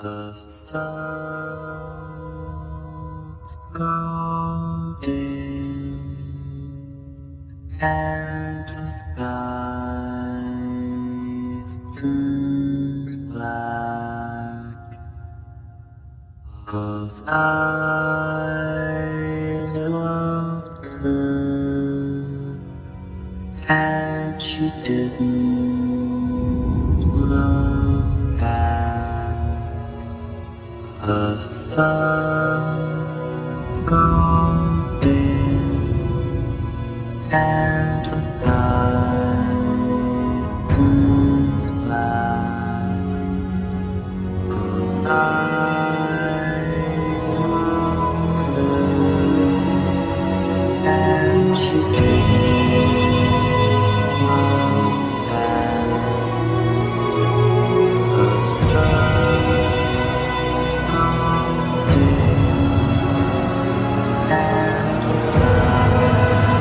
The stars golden and the skies too black, 'cause I loved her and she didn't love back. The sun's golden and the skies too black, 'cause I love her and she didn't love back. The sun's golden and the skies too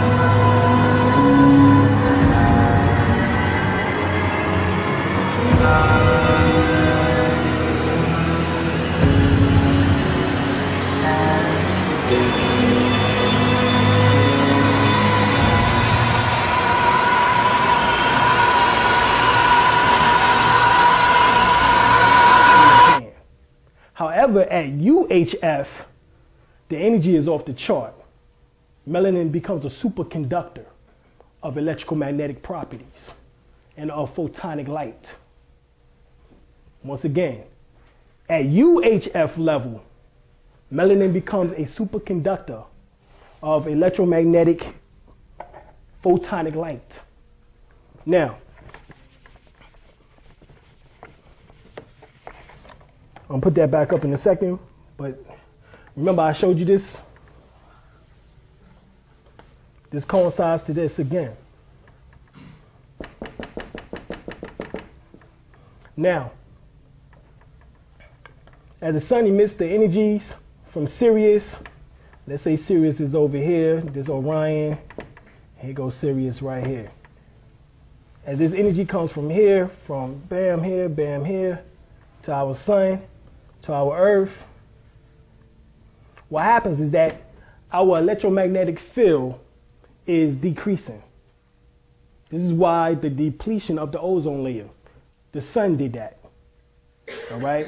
However, at UHF, the energy is off the chart. Melanin becomes a superconductor of electrical magnetic properties and of photonic light. Once again, at UHF level, melanin becomes a superconductor of electromagnetic photonic light. Now, I'm gonna put that back up in a second, but remember I showed you this? This coincides to this again. Now, as the sun emits the energies from Sirius, let's say Sirius is over here, this Orion, here goes Sirius right here. As this energy comes from here, from bam here, to our sun, to our earth, what happens is that our electromagnetic field is decreasing. This is why the depletion of the ozone layer, the sun did that, all right?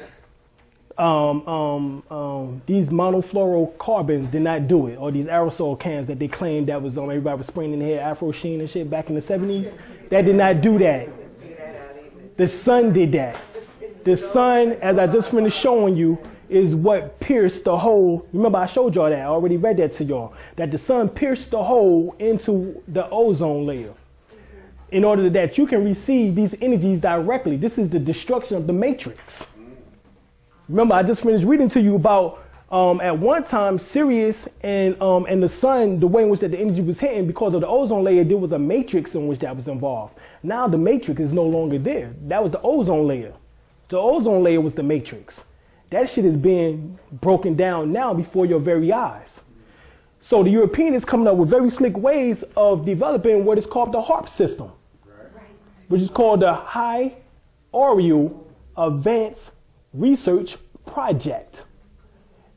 These monofluorocarbons did not do it, or these aerosol cans that they claimed that was on everybody was spraying in their hair, Afro Sheen and shit back in the 70s, that did not do that. The sun did that. The sun, as I just finished showing you, is what pierced the hole. Remember I showed y'all that, I already read that to y'all, that the sun pierced the hole into the ozone layer in order that you can receive these energies directly. This is the destruction of the matrix. Remember, I just finished reading to you about at one time Sirius and the sun, the way in which that the energy was hitting because of the ozone layer, there was a matrix in which that was involved. Now the matrix is no longer there. That was the ozone layer. The ozone layer was the matrix. That shit is being broken down now before your very eyes. So the European is coming up with very slick ways of developing what is called the HARP system, which is called the High Oriel Advanced Research Project,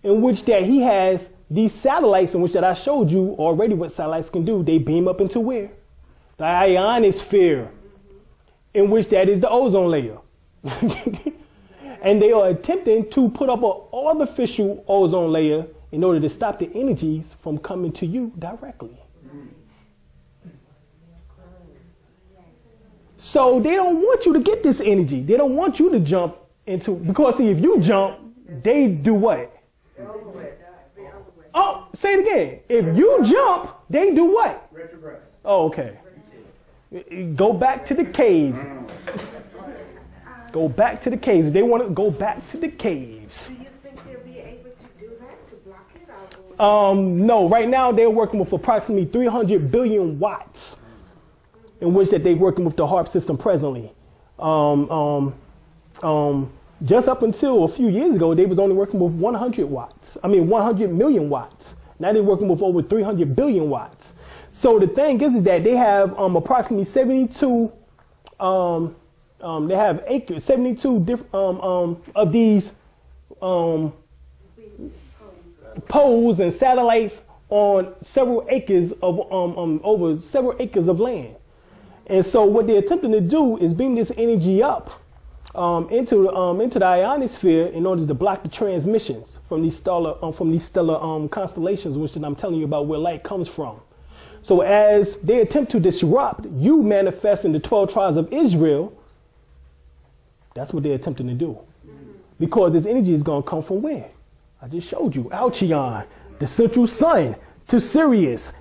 in which that he has these satellites in which that I showed you already what satellites can do. They beam up into where? The ionosphere, in which that is the ozone layer. And they are attempting to put up an artificial ozone layer in order to stop the energies from coming to you directly. So they don't want you to get this energy. They don't want you to jump into, because see, if you jump, they do what? Oh, say it again. If you jump, they do what? Retrogress. Oh, okay. Go back to the caves. Go back to the caves. They want to go back to the caves. Do you think they'll be able to do that, to block it? No, right now they're working with approximately 300 billion watts, in which that they're working with the HARP system presently. Just up until a few years ago, they was only working with 100 million watts. Now they're working with over 300 billion watts. So the thing is that they have approximately 72 they have acres, 72 different of these poles and satellites on several acres of over several acres of land. And so what they're attempting to do is beam this energy up into the ionosphere in order to block the transmissions from these stellar constellations, which I'm telling you about where light comes from. So as they attempt to disrupt you manifesting the 12 tribes of Israel, that's what they're attempting to do. Because this energy is going to come from where? I just showed you. Alcheon, the central sun, to Sirius.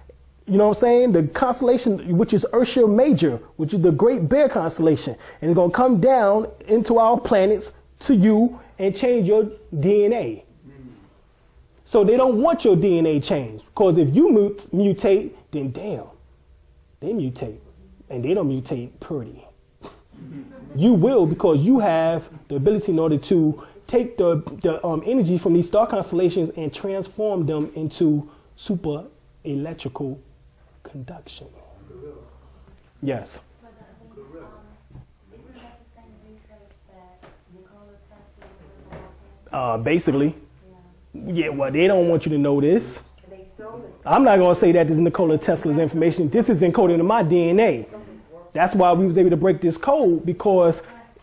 You know what I'm saying? The constellation, which is Ursa Major, which is the Great Bear constellation. And it's going to come down into our planets to you and change your DNA. So they don't want your DNA changed. Because if you mutate, then damn, they mutate. And they don't mutate pretty. You will, because you have the ability in order to take the energy from these star constellations and transform them into super electrical conduction. Yes. Basically. Yeah, well, they don't want you to know this. I'm not going to say that this is Nikola Tesla's information. This is encoded in my DNA. That's why we was able to break this code, because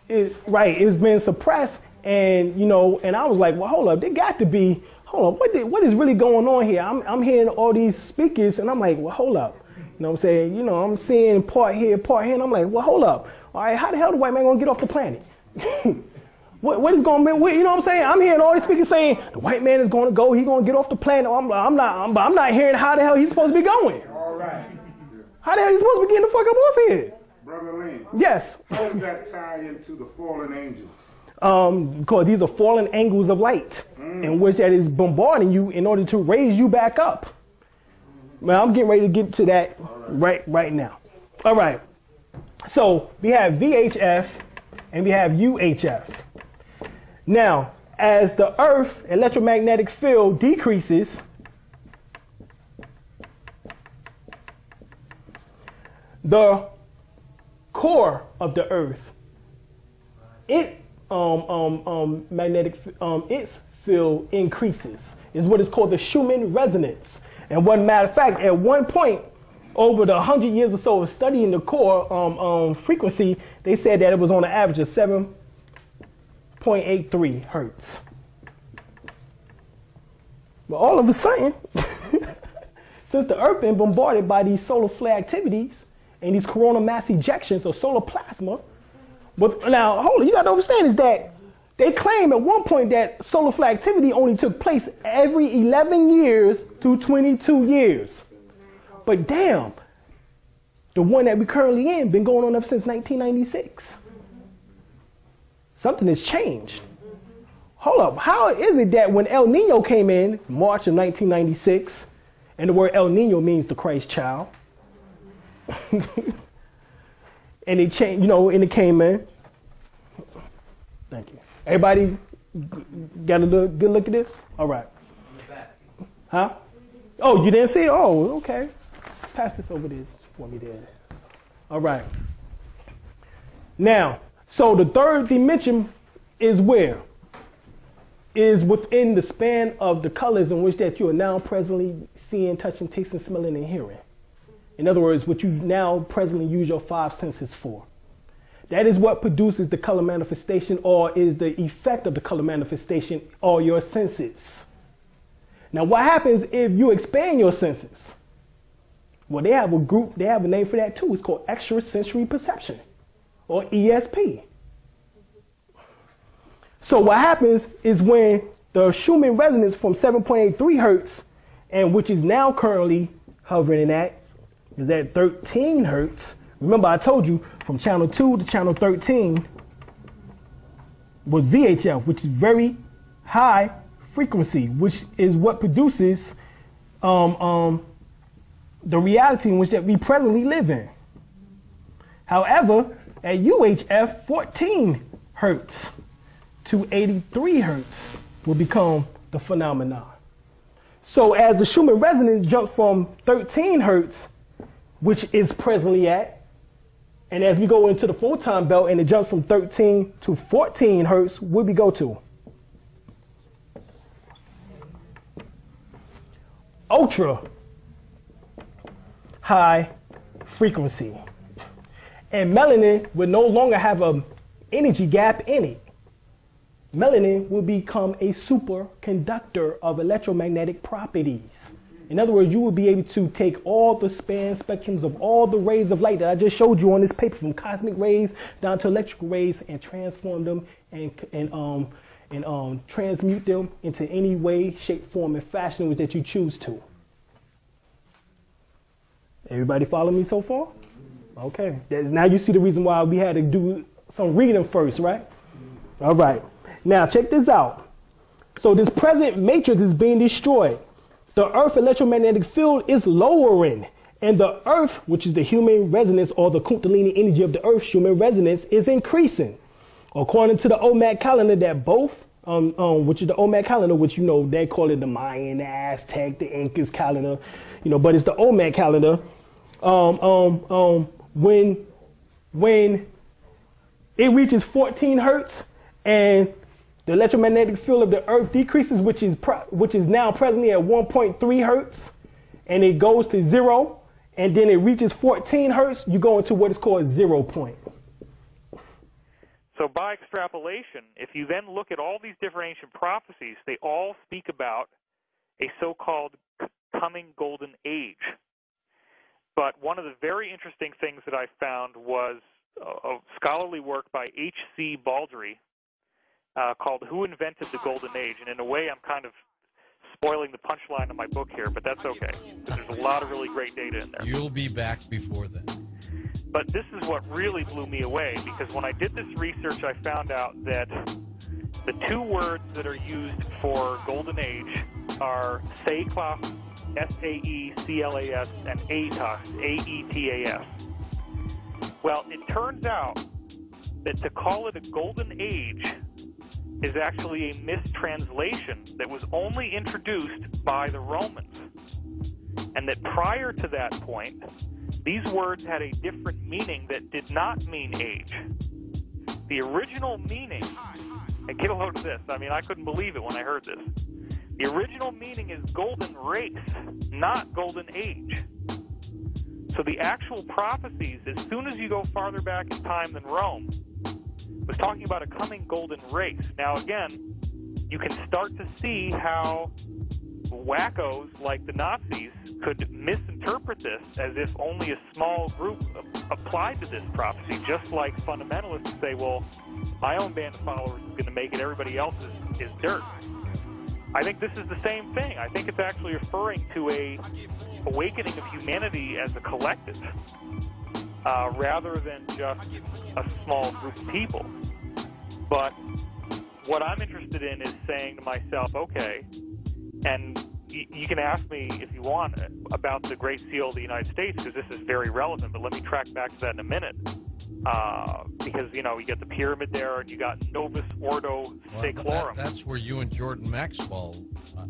it's been suppressed. And, you know, and I was like, well, hold up, they got to be, hold up, what is really going on here? I'm hearing all these speakers, and I'm like, well, hold up. You know what I'm saying? You know, I'm seeing part here, and I'm like, well, hold up. All right, how the hell the white man going to get off the planet? What is going to be, you know what I'm saying? I'm hearing all these speakers saying the white man is going to go, he's going to get off the planet. I'm not hearing how the hell he's supposed to be going. All right. How the hell he's supposed to be getting the fuck up off here? Brother Lane. Yes. How does that tie into the fallen angels? Because these are fallen angles of light in which that is bombarding you in order to raise you back up. Well, I'm getting ready to get to that right now. All right. So we have VHF and we have UHF. Now, as the Earth electromagnetic field decreases, the core of the Earth, its field increases. Is what is called the Schumann resonance. And one matter of fact, at one point, over the 100 years or so of studying the core frequency, they said that it was on an average of 7.83 hertz. But all of a sudden, since the Earth been bombarded by these solar flare activities and these coronal mass ejections of solar plasma, but now hold on, you got to understand is that they claim at one point that solar flare activity only took place every 11 years to 22 years. But damn, the one that we currently in been going on ever since 1996. Something has changed. Hold up, how is it that when El Nino came in March of 1996, and the word El Nino means the Christ child, and it changed, you know, and it came in. Thank you. Everybody got a good look at this? All right. Huh? Oh, you didn't see it? Oh, okay. Pass this over this for me there. All right. Now, so the third dimension is where? Is within the span of the colors in which that you are now presently seeing, touching, tasting, smelling, and hearing. In other words, what you now presently use your five senses for. That is what produces the color manifestation, or is the effect of the color manifestation, or your senses. Now, what happens if you expand your senses? Well, they have a name for that too. It's called extrasensory perception, or ESP. So what happens is when the Schumann resonance from 7.83 hertz, and which is now currently hovering at, is at 13 hertz. Remember, I told you from channel 2 to channel 13 was VHF, which is very high frequency, which is what produces the reality in which that we presently live in. However, at UHF, 14 hertz to 83 hertz will become the phenomenon. So as the Schumann resonance jumps from 13 hertz, which is presently at, and as we go into the full-time belt and it jumps from 13 to 14 hertz, where we go to? ultra high frequency. And melanin would no longer have an energy gap in it. Melanin will become a superconductor of electromagnetic properties. In other words, you will be able to take all the span spectrums of all the rays of light that I just showed you on this paper, from cosmic rays down to electrical rays, and transform them and transmute them into any way, shape, form, and fashion that you choose to. Everybody follow me so far? Okay. Now you see the reason why we had to do some reading first, right? All right. Now check this out. So this present matrix is being destroyed. The Earth electromagnetic field is lowering, and the Earth, which is the human resonance, or the Kundalini energy of the Earth's human resonance, is increasing. According to the Olmec calendar, that both, which is the Olmec calendar, which you know they call it the Mayan, the Aztec, the Incas calendar, you know, but it's the Olmec calendar. When it reaches 14 hertz and the electromagnetic field of the Earth decreases, which is now presently at 1.3 hertz, and it goes to 0, and then it reaches 14 hertz, you go into what is called 0 point. So by extrapolation, if you then look at all these different ancient prophecies, they all speak about a so-called coming golden age. But one of the very interesting things that I found was a scholarly work by H.C. Baldry called Who Invented the Golden Age? And in a way, I'm kind of spoiling the punchline of my book here, but that's okay. There's a lot of really great data in there. You'll be back before then. But this is what really blew me away, because when I did this research, I found out that the two words that are used for Golden Age are Saeclas, S-A-E-C-L-A-S, and Aetas, A-E-T-A-S. Well, it turns out that to call it a Golden Age is actually a mistranslation that was only introduced by the Romans. And that prior to that point, these words had a different meaning that did not mean age. The original meaning, and get a load of this, I mean, I couldn't believe it when I heard this. The original meaning is golden race, not golden age. So the actual prophecies, as soon as you go farther back in time than Rome, was talking about a coming golden race. Now again, you can start to see how wackos like the Nazis could misinterpret this as if only a small group applied to this prophecy, just like fundamentalists say, well, my own band of followers is going to make it, everybody else is dirt. I think this is the same thing. I think it's actually referring to a awakening of humanity as a collective, rather than just a small group of people. But what I'm interested in is saying to myself, okay, and you can ask me if you want about the Great Seal of the United States, because this is very relevant, but let me track back to that in a minute. Because, you know, you got the pyramid there, and you got Novus Ordo Seclorum. That's where you and Jordan Maxwell,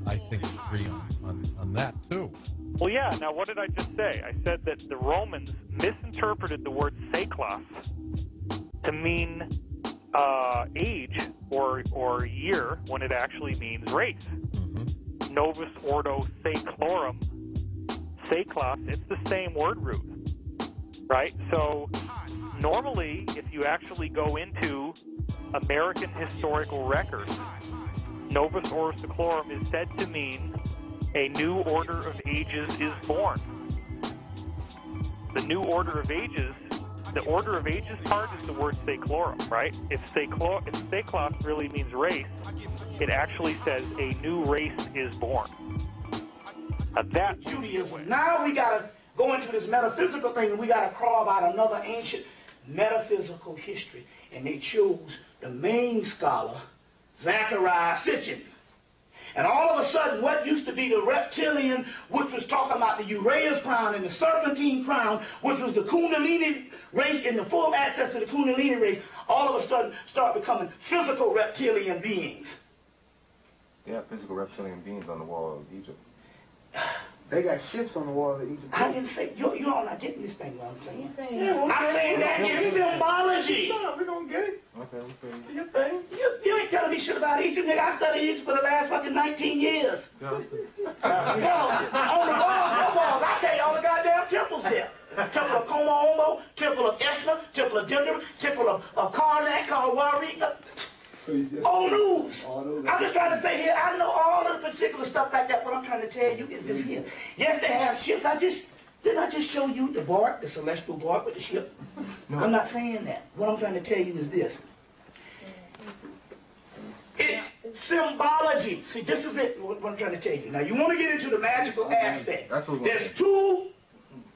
I think, agree on that, too. Well, yeah. Now, what did I just say? I said that the Romans misinterpreted the word Saeclas to mean age or year when it actually means race. Mm-hmm. Novus Ordo Seclorum. Saeclas, it's the same word root, right? So normally, if you actually go into American historical records, Novus Ordo Seclorum is said to mean a new order of ages is born. The new order of ages, the order of ages part is the word seclorum, right? If Saeclas really means race, it actually says a new race is born. That Judaism. Now we got to go into this metaphysical thing, and we got to carve out another ancient metaphysical history. And they chose the main scholar, Zachariah Sitchin. And all of a sudden, what used to be the reptilian, which was talking about the Uraeus crown and the serpentine crown, which was the Kundalini race and the full access to the Kundalini race, all of a sudden start becoming physical reptilian beings. Yeah, physical reptilian beings on the wall of Egypt. They got ships on the wall of Egypt. I didn't say, you're all not getting this thing, what I'm saying. Yeah, I'm saying that is symbology. No, we don't get it. Okay, okay. Do your thing. You ain't telling me shit about Egypt, nigga. I studied Egypt for the last fucking 19 years. Yeah, On the walls, I tell you all the goddamn temples there. Temple of Como, Temple of Esna, Temple of Denver, Temple of Karnak, called Warwick. Old news. I'm just trying to say here, I know all of the particular stuff like that. What I'm trying to tell you is this here. Yes, they have ships. Didn't I just show you the bark, the celestial bark with the ship? No. I'm not saying that. What I'm trying to tell you is this. It's symbology. See, this is it, what I'm trying to tell you. Now, you want to get into the magical aspect. There's two,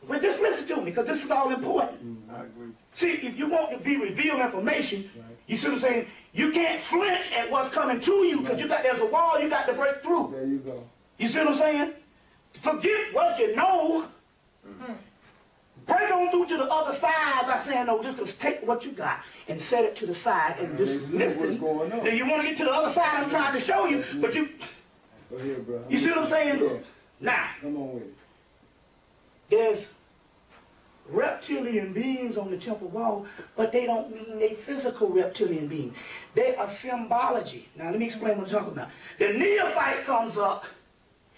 but just listen to me, because this is all important. I agree. See, if you want to be revealed information, you see what I'm saying? You can't flinch at what's coming to you, because there's a wall you got to break through. There you go. You see what I'm saying? Forget what you know. Break on through to the other side by saying, no, just take what you got and set it to the side and just listen. Then you want to get to the other side I'm trying to show you, but you... Go ahead, bro. You see what I'm saying? Yeah. Now, come on with it. There's reptilian beings on the temple wall, but they don't mean they physical reptilian beings. They are symbology. Now, let me explain what I'm talking about. The neophyte comes up,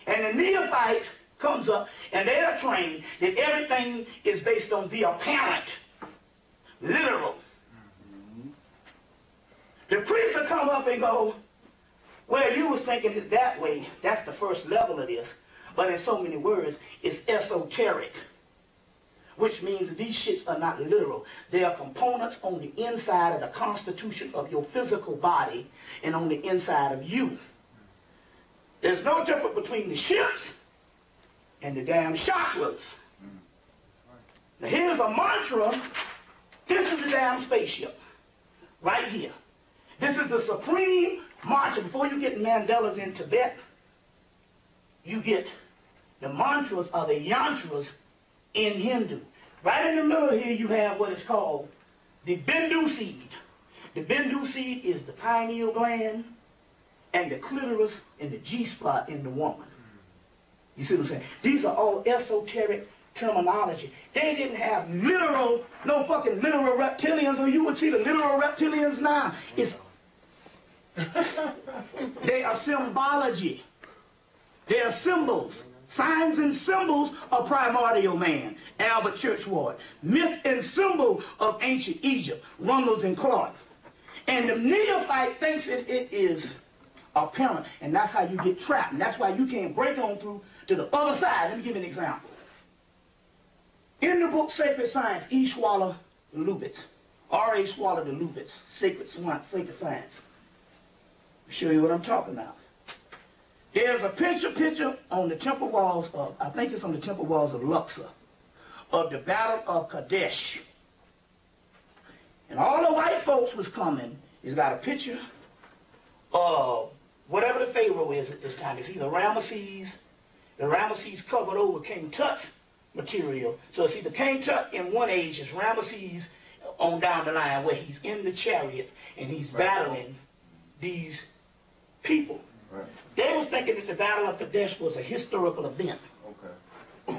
and they are trained that everything is based on the apparent, literal. The priest will come up and go, well, you was thinking it that way. That's the first level of this. But in so many words, it's esoteric, which means these shits are not literal. They are components on the inside of the constitution of your physical body and on the inside of you. There's no difference between the ships and the damn chakras. Now here's a mantra. This is the damn spaceship. Right here. This is the supreme mantra. Before you get mandalas in Tibet, you get the mantras or the yantras in Hindu. Right in the middle here you have what is called the Bindu seed. The Bindu seed is the pineal gland and the clitoris and the G-spot in the woman. You see what I'm saying? These are all esoteric terminology. They didn't have literal, no fucking literal reptilians, or you would see the literal reptilians now. They are symbology. They are symbols. Signs and symbols of primordial man, Albert Churchward. Myth and symbol of ancient Egypt, Runnels and Clark. And the neophyte thinks it is apparent, and that's how you get trapped. And that's why you can't break on through to the other side. Let me give you an example. In the book Sacred Science, E. Schwaller Lubitz, R.A. Schwaller de Lubitz, Sacred Science. I'll show you what I'm talking about. There's a picture on the temple walls of, I think it's on the temple walls of Luxor, of the Battle of Kadesh. And all the white folks was coming. He's got a picture of whatever the Pharaoh is at this time. It's either Ramesses. The Ramesses covered over King Tut's material. So it's either King Tut in one age, it's Ramesses on down the line where he's in the chariot and he's battling these people. Right. They was thinking that the Battle of Kadesh was a historical event. Okay.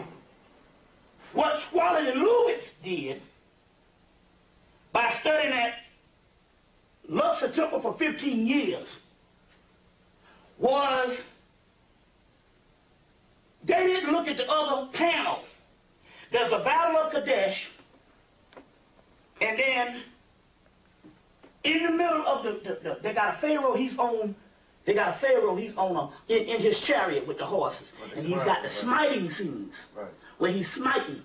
What Schwaller and Lubitz did, by studying at Luxor Temple for 15 years, was they didn't look at the other panel. There's a Battle of Kadesh, and then in the middle of they got a Pharaoh, he's on in his chariot with the horses. And he's got the smiting scenes where he's smiting.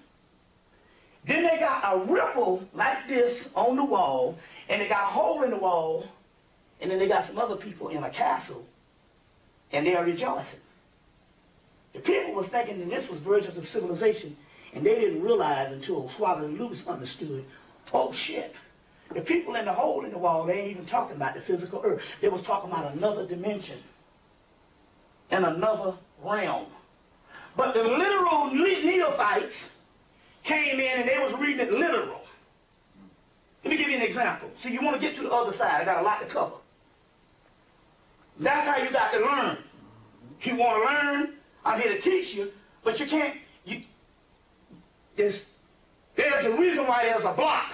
Then they got a ripple like this on the wall, and they got a hole in the wall, and then they got some other people in a castle, and they are rejoicing. The people was thinking that this was versions of civilization, and they didn't realize until Schwaller and Lubitz understood, oh shit. The people in the hole in the wall, they ain't even talking about the physical earth. They was talking about another dimension and another realm. But the literal neophytes came in and they was reading it literal. Let me give you an example. See, you want to get to the other side. I got a lot to cover. That's how you got to learn. You want to learn, I'm here to teach you, but you can't. There's a reason why there's a block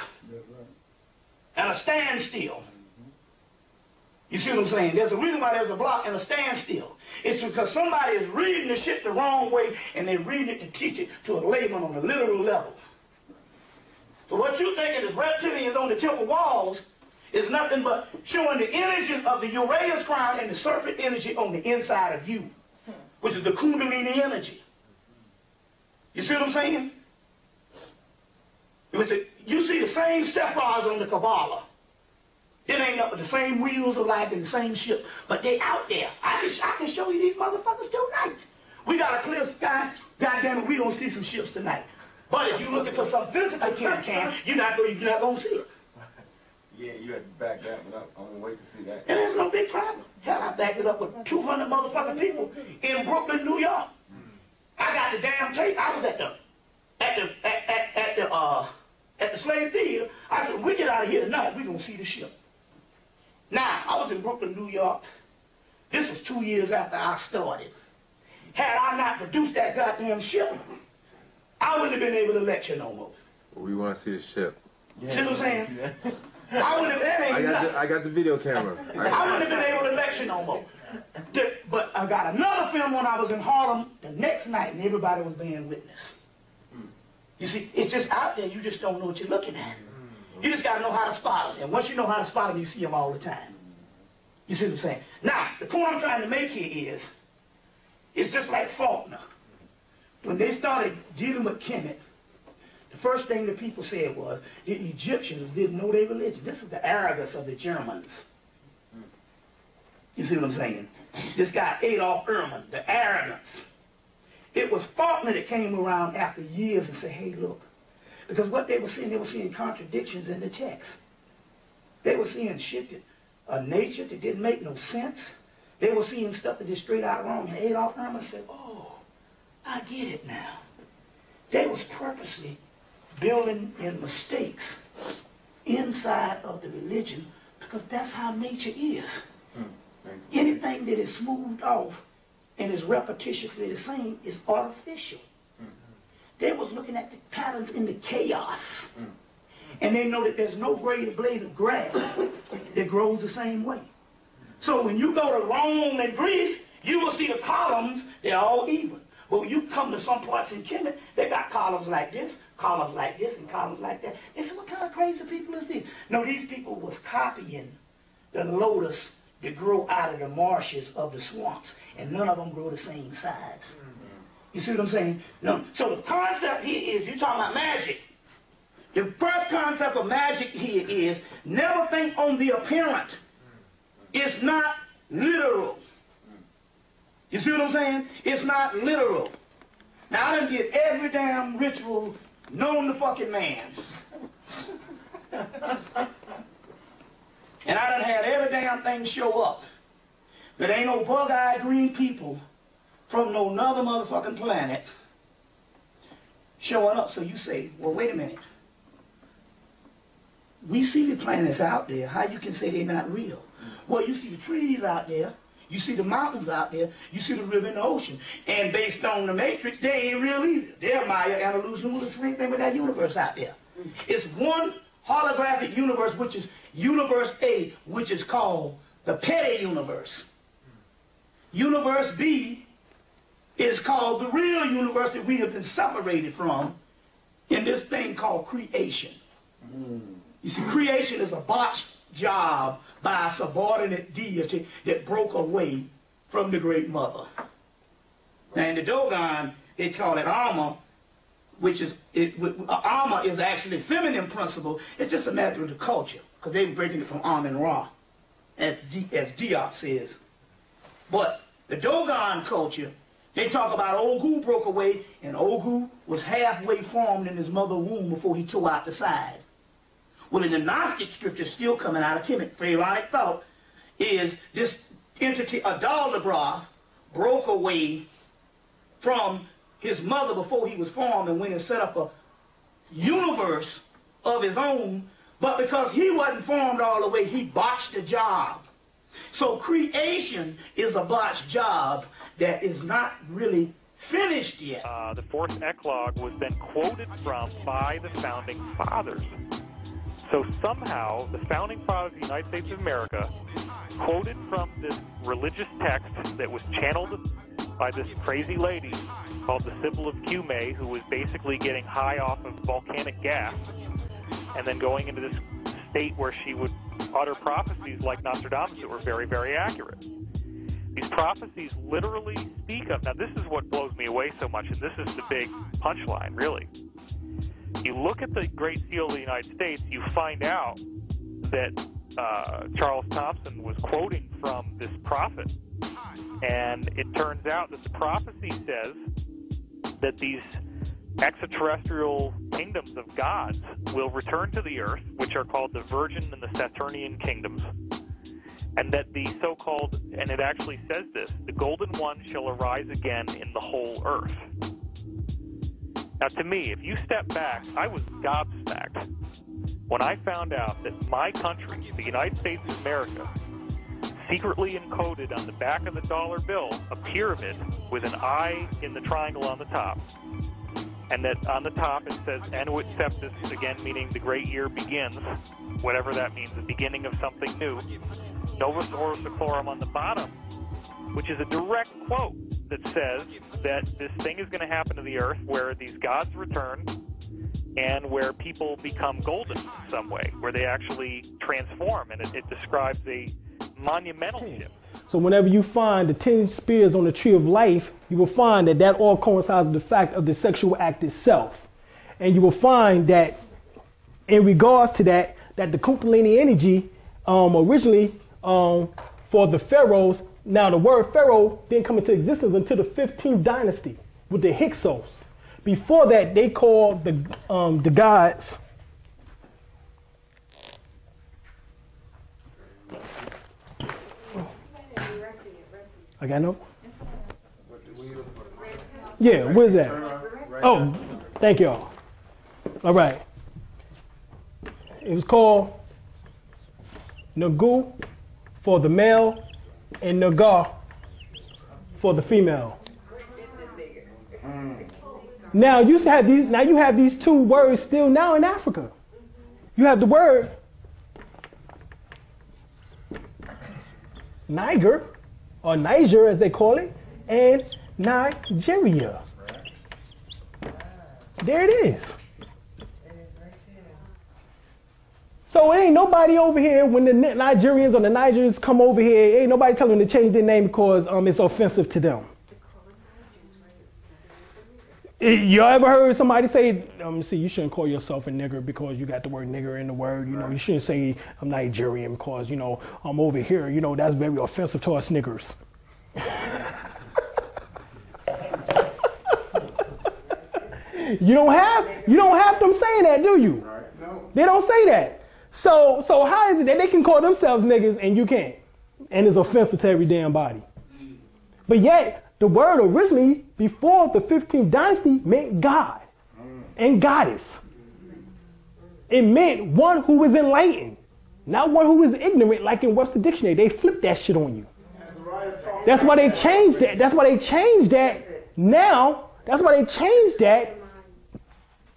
and a standstill. You see what I'm saying? There's a reason why there's a block and a standstill. It's because somebody is reading the shit the wrong way and they're reading it to teach it to a layman on a literal level. So what you thinking is reptilians on the temple walls is nothing but showing the energy of the Uraeus crown and the serpent energy on the inside of you, which is the Kundalini energy. You see what I'm saying? You see the same stepfathers on the Kabbalah. It ain't nothing but the same wheels of life and the same ship, but they out there. I can show you these motherfuckers tonight. We got a clear sky. Goddamn it, we don't see some ships tonight. But if you're looking for some physical tin can, you're not gonna see it. Yeah, you had to back that one up. I'm gonna wait to see that. And there's no big problem. Hell, I backed it up with 200 motherfucking people in Brooklyn, New York. I got the damn tape. I was at the slave theater. I said, when we get out of here tonight, we're gonna see the ship. Now, I was in Brooklyn, New York. This was 2 years after I started. Had I not produced that goddamn ship, I wouldn't have been able to lecture no more. Well, we want to see the ship. Yeah, see what I'm saying? I wouldn't have, that ain't nothing. I got the video camera. I wouldn't have been able to lecture no more. But I got another film when I was in Harlem the next night, and everybody was bearing witness. You see, it's just out there. You just don't know what you're looking at. You just got to know how to spot them. And once you know how to spot them, you see them all the time. You see what I'm saying? Now, the point I'm trying to make here is, it's just like Faulkner. When they started dealing with Kemet, the first thing the people said was, the Egyptians didn't know their religion. This is the arrogance of the Germans. You see what I'm saying? This guy, Adolf Ehrman, the arrogance. It was Faulkner that came around after years and said, hey, look. Because what they were seeing contradictions in the text. They were seeing shit that, nature that didn't make no sense. They were seeing stuff that is straight out wrong. And Adolf Ehrman said, oh, I get it now. They was purposely building in mistakes inside of the religion because that's how nature is. Anything that is smoothed off and is repetitiously the same is artificial. They was looking at the patterns in the chaos. And they know that there's no greater blade of grass that grows the same way. So when you go to Rome and Greece, you will see the columns, they're all even. But when you come to some parts in Kemet, they got columns like this, and columns like that. They said, what kind of crazy people is this? No, these people was copying the lotus that grow out of the marshes of the swamps. And none of them grow the same size. You see what I'm saying? No. So the concept here is, you're talking about magic. The first concept of magic here is, never think on the apparent. It's not literal. You see what I'm saying? It's not literal. Now, I done did every damn ritual known to fucking man. And I done had every damn thing show up. But ain't no bug-eyed green people from no other motherfucking planet showing up. So you say, well, wait a minute. We see the planets out there. How you can say they're not real? Well, you see the trees out there. You see the mountains out there. You see the river and the ocean. And based on the Matrix, they ain't real either. They're Maya and illusion. The same thing with that universe out there. It's one holographic universe, which is universe A, which is called the petty universe. Universe B is called the real universe that we have been separated from in this thing called creation. You see, creation is a botched job by a subordinate deity that broke away from the Great Mother. Now in the Dogon, they call it Alma, which is, Alma is actually feminine principle. It's just a matter of the culture, because they were breaking it from Amun Ra, as Diop says. But the Dogon culture, they talk about Ogu broke away, and Ogu was halfway formed in his mother's womb before he tore out the side. Well, in the Gnostic scriptures still coming out of Kemet, Pharaonic thought is this entity, Adaldabrath, broke away from his mother before he was formed and went and set up a universe of his own, but because he wasn't formed all the way, he botched the job. So creation is a botched job that is not really finished yet. The fourth eclogue was then quoted from by the founding fathers. So somehow, the founding fathers of the United States of America quoted from this religious text that was channeled by this crazy lady called the Sybil of Cumae, who was basically getting high off of volcanic gas and then going into this state where she would utter prophecies like Nostradamus that were very, very accurate. These prophecies literally speak of, now this is what blows me away so much, and this is the big punchline, really. You look at the Great Seal of the United States, you find out that Charles Thompson was quoting from this prophet. And it turns out that the prophecy says that these extraterrestrial kingdoms of gods will return to the earth, which are called the Virgin and the Saturnian kingdoms, and that the so-called, and it actually says this, the Golden One shall arise again in the whole earth. Now, to me, if you step back, I was gobsmacked when I found out that my country, the United States of America, secretly encoded on the back of the dollar bill a pyramid with an eye in the triangle on the top. And that on the top it says Annuit Septis, again meaning the great year begins, whatever that means, the beginning of something new. Novus Ordo Seclorum on the bottom, which is a direct quote that says that this thing is going to happen to the earth where these gods return and where people become golden in some way, where they actually transform, and it describes a monumental shift. So whenever you find the 10 spears on the tree of life, you will find that that all coincides with the fact of the sexual act itself. And you will find that in regards to that the Kundalini energy originally for the pharaohs, now the word pharaoh didn't come into existence until the 15th dynasty with the Hyksos. Before that, they called the gods I got no? Yeah, where's that? Oh, thank y'all. All right. It was called Nagu for the male and Nagar for the female. Now you have these. Now you have these two words still now in Africa. You have the word Niger, or Niger as they call it, and Nigeria. There it is. So it ain't nobody over here when the Nigerians or the Nigerians come over here, ain't nobody telling them to change their name because it's offensive to them. You ever heard somebody say, see, you shouldn't call yourself a nigger because you got the word nigger in the word. You know, you shouldn't say I'm Nigerian because, you know, I'm over here. You know, that's very offensive to us niggers. You don't have them saying that, do you? Right. No. They don't say that. So how is it that they can call themselves niggas and you can't? And it's offensive to every damn body. But yet, the word originally, before the 15th dynasty, meant God and goddess. It meant one who was enlightened, not one who was ignorant, like in Webster Dictionary. They flipped that shit on you. That's why they changed that. That's why they changed that now. That's why they changed that.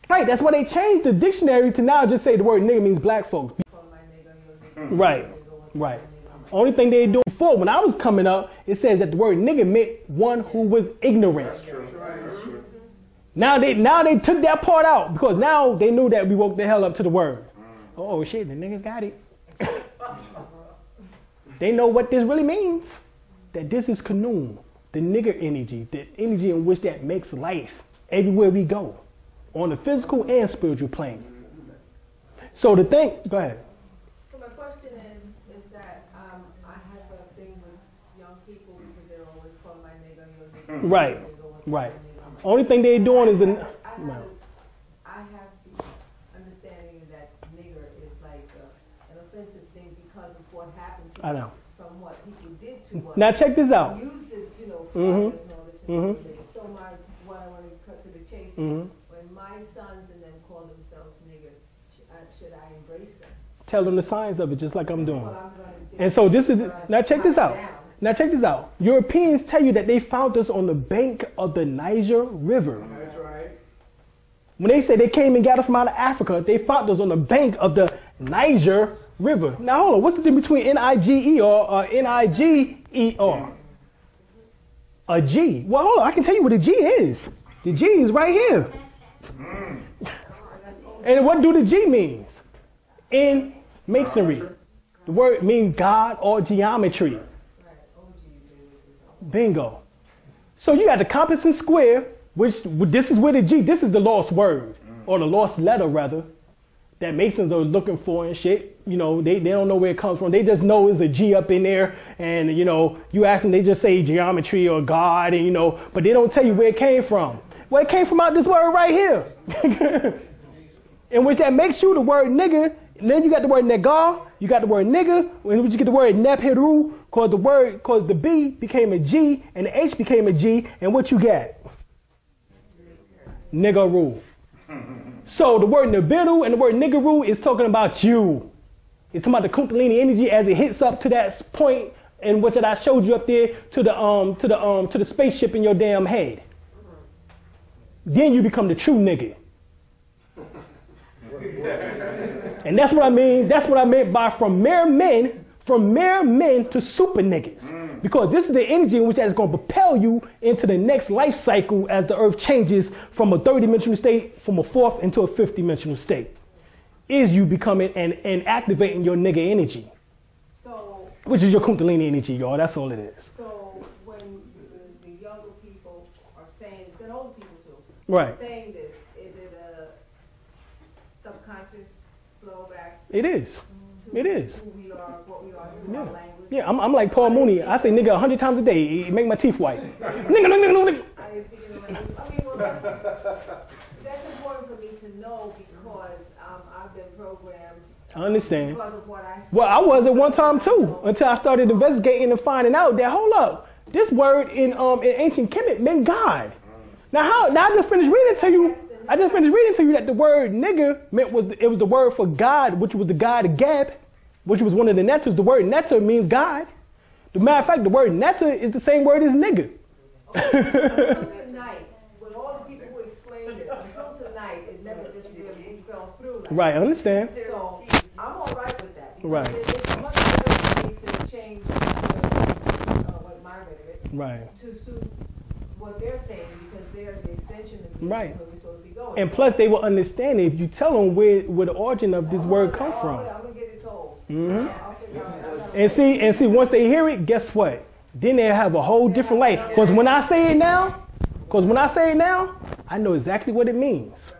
Right, that's why they changed the dictionary to now just say the word nigga means black folks. Right, right. Only thing they do before, when I was coming up, it says that the word nigga meant one who was ignorant. That's true. That's true. Now they took that part out because now they knew that we woke the hell up to the word. Oh shit, the niggas got it. They know what this really means. That this is Kanun, the nigger energy, the energy in which that makes life everywhere we go, on the physical and spiritual plane. So the thing, go ahead. So my question is that I have a thing with young people because they're always calling my nigga, your nigga. Right, right. Only thing they're doing is I have the understanding that nigger is like an offensive thing because of what happened to I know. From what people did to us. Now check this out. Used it, you know, for this and all this and so what I want to cut to the chase is when my sons and them call themselves nigger, should I embrace them? Tell them the signs of it, just like I'm doing. Well, I'm gonna And so this is, now check this out. Now check this out. Europeans tell you that they found us on the bank of the Niger River. That's right. When they say they came and got us from out of Africa, they found us on the bank of the Niger river. Now hold on, what's the difference between N-I-G-E-R or N-I-G-E-R? A G. Well, hold on, I can tell you what a G is. The G is right here. And what do the G means? In masonry. The word means God or geometry. Bingo. So you got the compass and square, which this is where the G, this is the lost word, or the lost letter rather, that Masons are looking for and shit. You know, they don't know where it comes from. They just know there's a G up in there, and you know, you ask them, they just say geometry or God, and you know, but they don't tell you where it came from. Well, it came from out this word right here. In which that makes you the word nigga. And then you got the word negar, you got the word nigga, in which you get the word nepheru, cause the B became a G and the H became a G, and what you get? Niggeru. So the word nibiru and the word niggeru is talking about you. It's talking about the Kundalini energy as it hits up to that point in which I showed you up there to the spaceship in your damn head. Then you become the true nigga. And that's what I mean. That's what I meant by from mere men to super niggas. Because this is the energy in which that's going to propel you into the next life cycle as the earth changes from a third dimensional state, from a fourth into a fifth dimensional state. Is you becoming and activating your nigga energy. So, which is your Kundalini energy, y'all. That's all it is. So when the younger people are saying this, and older people too, right, saying this, is it a subconscious flow back? It is. It is. Who we are, what we are, yeah. our language. Yeah, I'm like Paul Mooney. I say nigga 100 times a day. It make my teeth white. Nigga, nigga, nigga. I mean, well, that's important for me to know because I've been programmed. I understand. Because of what I see. Well, I was at one time too, until I started investigating and finding out that, hold up, this word in ancient Kemet meant God. Now I just finished reading to you. That the word nigga it was the word for God, which was the god of Geb, which was one of the netters. The word netter means God. The matter of fact, the word netter is the same word as nigga. Tonight, with all the people who explained it, until tonight, it never just really fell through. Like Right, I understand. So I'm all right with that. Right. It's much better for me to change what my rhetoric Right. to suit what they're saying because they're the extension of me. Right. Where we're supposed to be going. And plus, they will understand it if you tell them where the origin of this word come from. I'm gonna get it told. And see, once they hear it, guess what? Then they have a whole different light. Because when I say it now, I know exactly what it means.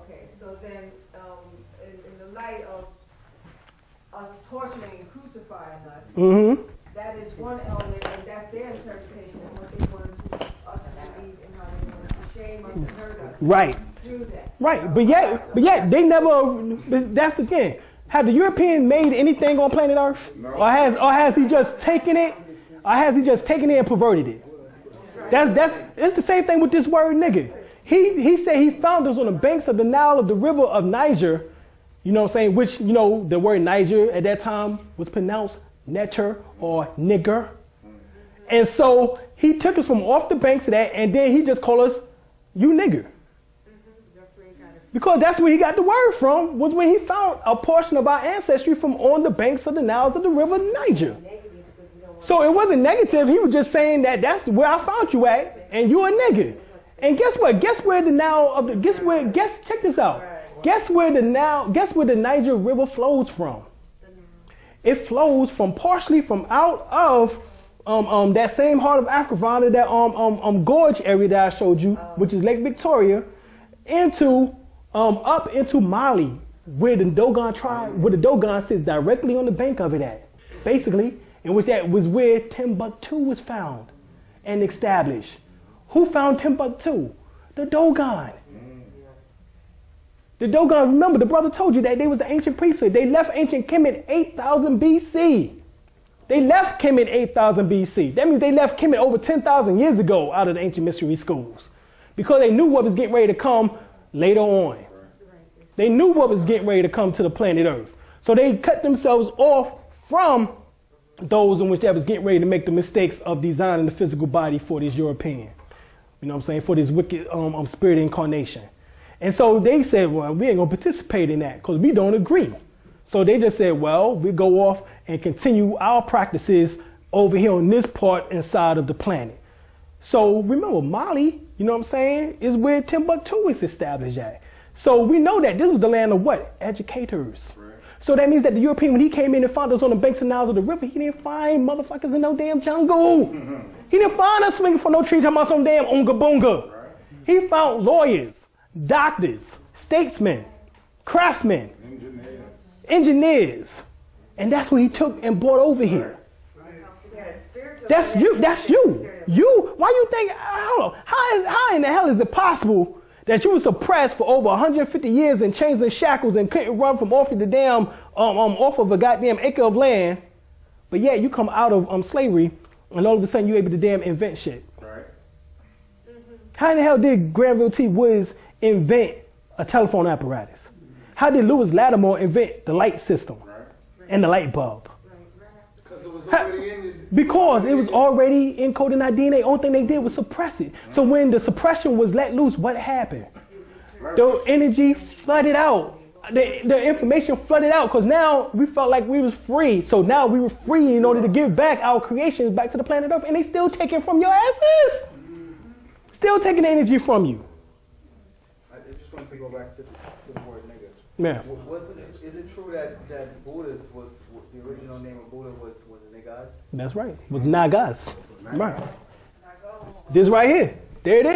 Okay, so then in the light of us torturing and crucifying us, that is one element, and that's their interpretation of what they want us to believe and how they want to shame us and hurt us. Right. Through that. Right. But yet they never. That's the thing. Have the European made anything on planet Earth, no. or has he just taken it, and perverted it? It's the same thing with this word nigga. He said he found us on the banks of the Nile of the river of Niger. You know what I'm saying? Which, you know, the word Niger at that time was pronounced netter or nigger. And so he took us from off the banks of that, and then he just called us, you nigger. Because that's where he got the word from, was when he found a portion of our ancestry from on the banks of the Niles of the river Niger. So it wasn't negative. He was just saying that that's where I found you at, and you a nigger. And guess what? Check this out. Guess where the Niger River flows from? It flows partially from out of that same heart of Africana, that gorge area that I showed you, which is Lake Victoria, into up into Mali, where the Dogon tribe, where the Dogon sits directly on the bank of it at, basically, in which that was where Timbuktu was found and established. Who found Timbuktu? The Dogon. The Dogon, remember, the brother told you that they was the ancient priesthood. They left ancient Kemet 8,000 BC. They left Kemet 8,000 BC. That means they left Kemet over 10,000 years ago out of the ancient mystery schools, because they knew what was getting ready to come later on. They knew what was getting ready to come to the planet Earth. So they cut themselves off from those in which they was getting ready to make the mistakes of designing the physical body for this European. You know what I'm saying? For this wicked spirit incarnation. And so they said, well, we ain't going to participate in that because we don't agree. So they just said, well, we go off and continue our practices over here on this part inside of the planet. So remember, Mali, you know what I'm saying, is where Timbuktu is established at. So we know that this was the land of what? Educators. Right. So that means that the European, when he came in and found us on the banks and Niles of the river, he didn't find motherfuckers in no damn jungle. He didn't find us swinging for no tree talking about some damn unga bunga. Right. He found lawyers, doctors, statesmen, craftsmen, engineers. And that's what he took and brought over here. That's you. That's you. You. Why you think? I don't know. How in the hell is it possible that you were suppressed for over 150 years in chains and shackles and couldn't run from off of the damn off of a goddamn acre of land, but yeah, you come out of slavery and all of a sudden you're able to damn invent shit. Right. How in the hell did Granville T. Woods invent a telephone apparatus? How did Lewis Lattimore invent the light system and the light bulb? Because it was already encoded in our DNA. Only thing they did was suppress it. So when the suppression was let loose, what happened? The energy flooded out. The information flooded out because now we felt like we was free. So now we were free in order to give back our creations back to the planet Earth. And they still taking from your asses. Still taking the energy from you. I just want to go back to the word nigga. Yeah. Is it true that Buddhist was, the original name of Buddha was Nagas? That's right. It was Nagas. Right. This right here. There it is.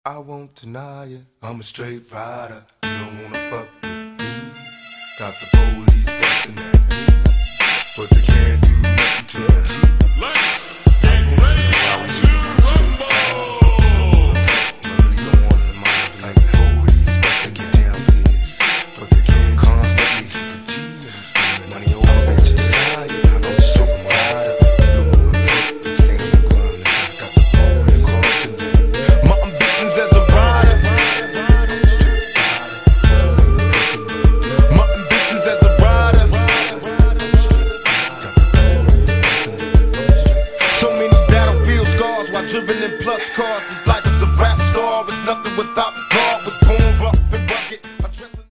I won't deny it. I'm a straight rider. You don't wanna fuck with me. Got the police busting at me, but they can't do nothing to me. Let's get ready to rumble. Really go on in the mind like the police busting get down for this, but they can't constantly. Money over bitch decide. I'm just stroking my rider. You don't wanna fuck with me. Stand up and got the police crossing me. My ambitions as a rider. My ambitions as a rider. So many battlefield scars while driven in plush cars. This life is a rap star. It's nothing without